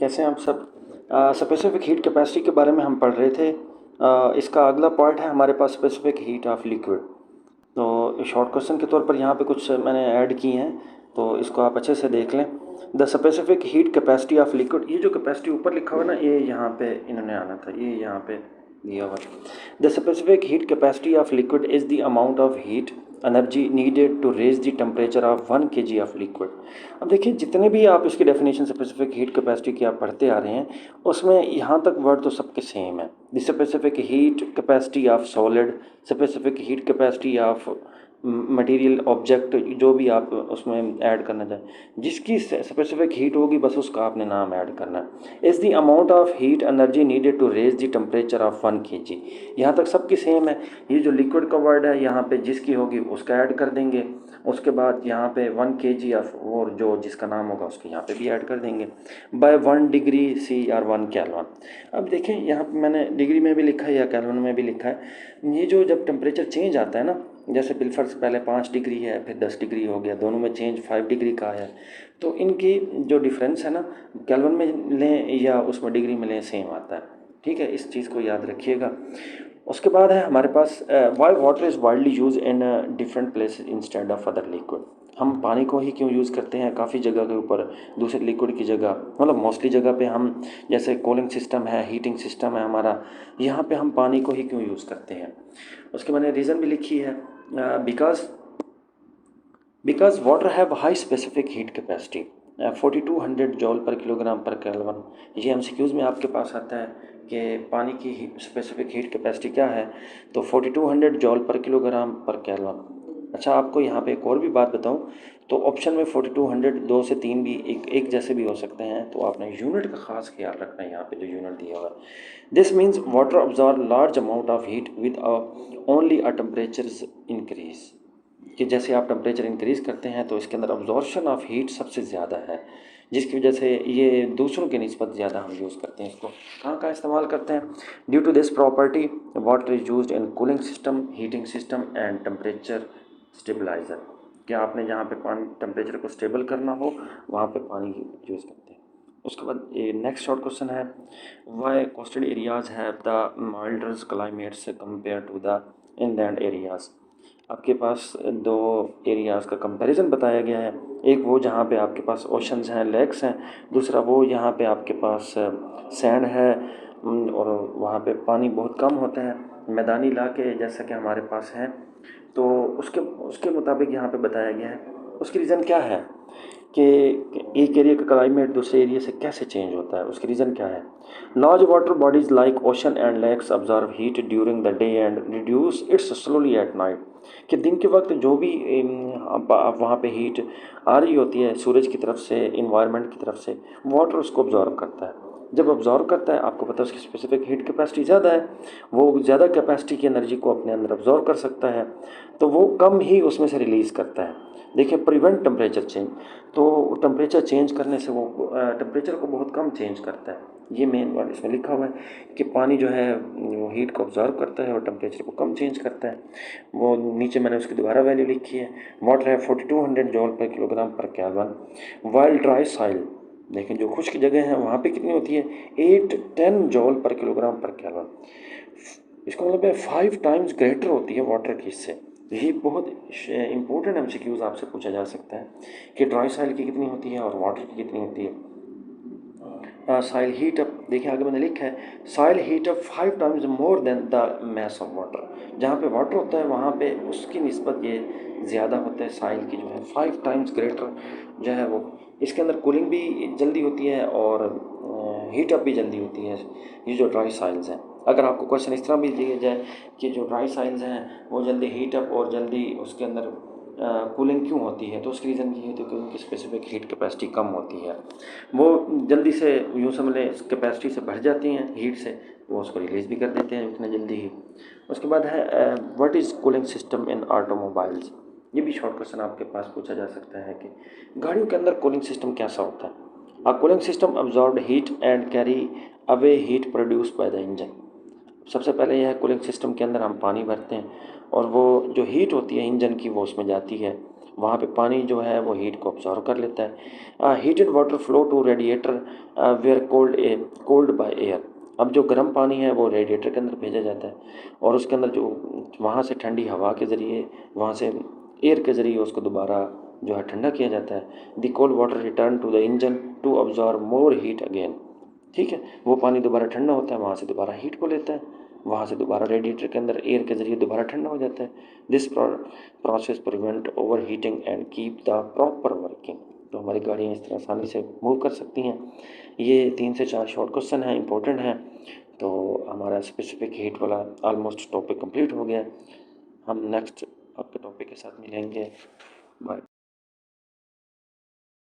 कैसे हैं आप सब। स्पेसिफिक हीट कैपेसिटी के बारे में हम पढ़ रहे थे। इसका अगला पार्ट है हमारे पास स्पेसिफिक हीट ऑफ लिक्विड। तो शॉर्ट क्वेश्चन के तौर पर यहाँ पे कुछ मैंने ऐड किए हैं, तो इसको आप अच्छे से देख लें। The specific heat capacity of liquid, ये जो कैपेसिटी ऊपर लिखा हुआ है ना, ये यहाँ पे इन्होंने आना था, ये यहाँ पे दिया हुआ है। The specific heat capacity of liquid is the amount of heat energy needed to raise the temperature of 1 kg of liquid. अब देखिए, जितने भी आप इसकी डेफिनेशन स्पेसिफिक हीट कैपेसिटी की आप पढ़ते आ रहे हैं, उसमें यहाँ तक वर्ड तो सबके सेम है। The specific heat capacity of solid, specific heat capacity of material object, जो भी आप उसमें ऐड करना चाहें, जिसकी स्पेसिफिक हीट होगी बस उसका आपने नाम ऐड करना है। Is the amount of heat energy needed to raise the temperature of 1 kg। यहाँ तक सबकी सेम है। ये जो लिक्विड का वर्ड है, यहाँ पे जिसकी होगी उसका ऐड कर देंगे। उसके बाद यहाँ पे 1 kg ऑफ, और जो जिसका नाम होगा उसके यहाँ पे भी ऐड कर देंगे, बाय 1 डिग्री सी और 1 केल्विन। अब देखें, यहाँ पे मैंने डिग्री में भी लिखा है या केल्विन में भी लिखा है। ये जो जब टेम्परेचर चेंज आता है ना, जैसे बिलफर्स पहले 5 डिग्री है, फिर 10 डिग्री हो गया, दोनों में चेंज 5 डिग्री का है, तो इनकी जो डिफरेंस है ना, केल्विन में लें या उसमें डिग्री में लें, सेम आता है। ठीक है, इस चीज़ को याद रखिएगा। उसके बाद है हमारे पास why water is widely use in different places instead of other liquid. हम पानी को ही क्यों यूज़ करते हैं काफ़ी जगह के ऊपर दूसरे लिक्विड की जगह, मतलब मोस्टली जगह पे हम, जैसे कूलिंग सिस्टम है, हीटिंग सिस्टम है हमारा, यहाँ पे हम पानी को ही क्यों यूज़ करते हैं। उसके मैंने रीज़न भी लिखी है, because water have high specific heat capacity 4200 जॉल पर किलोग्राम पर केल्विन। ये MCQs में आपके पास आता है कि पानी की स्पेसिफिक हीट कैपेसिटी क्या है, तो 4200 जॉल पर किलोग्राम पर केल्विन। अच्छा, आपको यहाँ पे एक और भी बात बताऊँ, तो ऑप्शन में 4200 2 से 3 भी एक जैसे भी हो सकते हैं, तो आपने यूनिट का खास ख्याल रखना है। यहाँ पे जो यूनिट दिया हुआ है, this means water absorb large amount of heat with only a temperature increase, कि जैसे आप टेम्परेचर इंक्रीज़ करते हैं तो इसके अंदर अब्जॉर्प्शन ऑफ हीट सबसे ज़्यादा है, जिसकी वजह से ये दूसरों के निस्बत ज़्यादा हम यूज़ करते हैं। इसको कहाँ कहाँ इस्तेमाल करते हैं? Due to this property water is used in cooling system, heating system and temperature stabiliser. क्या आपने जहाँ पे पानी टेम्परेचर को स्टेबल करना हो, वहाँ पे पानी यूज़ करते हैं। उसके बाद ये नेक्स्ट शॉर्ट क्वेश्चन है, why coastal areas have the milder climates compare to the inland areas. आपके पास दो एरियाज़ का कंपैरिजन बताया गया है। एक वो जहाँ पे आपके पास ओशंस हैं, लेक्स हैं, दूसरा वो यहाँ पे आपके पास सैंड है, और वहाँ पे पानी बहुत कम होता है, मैदानी इलाके जैसा कि हमारे पास हैं। तो उसके उसके मुताबिक यहाँ पे बताया गया है। उसकी रीज़न क्या है कि एक एरिया का क्लाइमेट दूसरे एरिया से कैसे चेंज होता है, उसकी रीज़न क्या है। Large water bodies like ocean and lakes absorb heat during the day and reduce its slowly at night. कि दिन के वक्त जो भी वहाँ पे हीट आ रही होती है सूरज की तरफ से, इन्वायरमेंट की तरफ से, वाटर उसको ऑब्जॉर्व करता है। जब ऑब्जॉर्व करता है, आपको पता है उसकी स्पेसिफिक हीट कैपेसिटी ज़्यादा है, वो ज़्यादा कैपेसिटी की एनर्जी को अपने अंदर ऑब्जॉर्व कर सकता है, तो वो कम ही उसमें से रिलीज़ करता है। देखिए, प्रिवेंट टेम्परेचर चेंज, तो टेम्परेचर चेंज करने से वो टेम्परेचर को बहुत कम चेंज करता है। ये मेन वर्ड इसमें लिखा हुआ है कि पानी जो है वो हीट को ऑब्जॉर्व करता है और टेम्परेचर को कम चेंज करता है। वो नीचे मैंने उसकी दोबारा वैल्यू लिखी है। वाटर है 4200 जॉल पर किलोग्राम पर केल्विन। वाइल्ड ड्राई सॉइल, लेकिन जो खुश्क जगह है वहाँ पे कितनी होती है, 8-10 जॉल पर किलोग्राम पर केल्विन। इसका मतलब है 5 टाइम्स ग्रेटर होती है वाटर की इससे। यही बहुत इंपॉर्टेंट MCQs आपसे पूछा जा सकता है कि ड्राई सॉइल की कितनी होती है और वाटर की कितनी होती है। सॉइल हीट अप, देखिए आगे मैंने लिखा है, soil heat up 5 times more than the mass of water. जहाँ पे वाटर होता है वहाँ पे उसकी निस्बत ये ज़्यादा होता है, सॉइल की जो है 5 टाइम्स ग्रेटर जो है वो। इसके अंदर कूलिंग भी जल्दी होती है और हीट अप भी जल्दी होती है, ये जो ड्राई सॉइल्स हैं। अगर आपको क्वेश्चन इस तरह भी दिया जाए कि जो ड्राई सॉइल्स हैं वो जल्दी हीट अप और जल्दी उसके अंदर कूलिंग क्यों होती है, तो उसकी रीज़न ये होती है कि उनकी स्पेसिफिक हीट कैपेसिटी कम होती है। वो जल्दी से यूँ समझ लें कैपेसिटी से भर जाती हैं हीट से, वो उसको रिलीज़ भी कर देते हैं इतने जल्दी ही। उसके बाद है what is cooling system in automobiles. ये भी शॉर्ट क्वेश्चन आपके पास पूछा जा सकता है कि गाड़ियों के अंदर कूलिंग सिस्टम कैसा होता है। A cooling system absorb heat and carry away heat produce by the engine. सबसे पहले यह कूलिंग सिस्टम के अंदर हम पानी भरते हैं और वो जो हीट होती है इंजन की वो उसमें जाती है वहाँ पे पानी जो है वो हीट को ऑब्जॉर्व कर लेता है। Heated water flow to radiator where cold by air. अब जो गर्म पानी है वो रेडिएटर के अंदर भेजा जाता है और उसके अंदर जो वहाँ से ठंडी हवा के ज़रिए, वहाँ से एयर के ज़रिए उसको दोबारा जो है ठंडा किया जाता है। The cold water return to the engine to absorb more heat again. ठीक है, वो पानी दोबारा ठंडा होता है, वहाँ से दोबारा हीट को लेता है, वहाँ से दोबारा रेडिएटर के अंदर एयर के ज़रिए दोबारा ठंडा हो जाता है। This process prevent over heating and keep the proper working. तो हमारी गाड़ियाँ इस तरह आसानी से मूव कर सकती हैं। ये 3 से 4 शॉर्ट क्वेश्चन हैं, इंपॉर्टेंट हैं। तो हमारा स्पेसिफिक हीट वाला ऑलमोस्ट टॉपिक कंप्लीट हो गया। हम नेक्स्ट आपके टॉपिक के साथ मिलेंगे। बाय।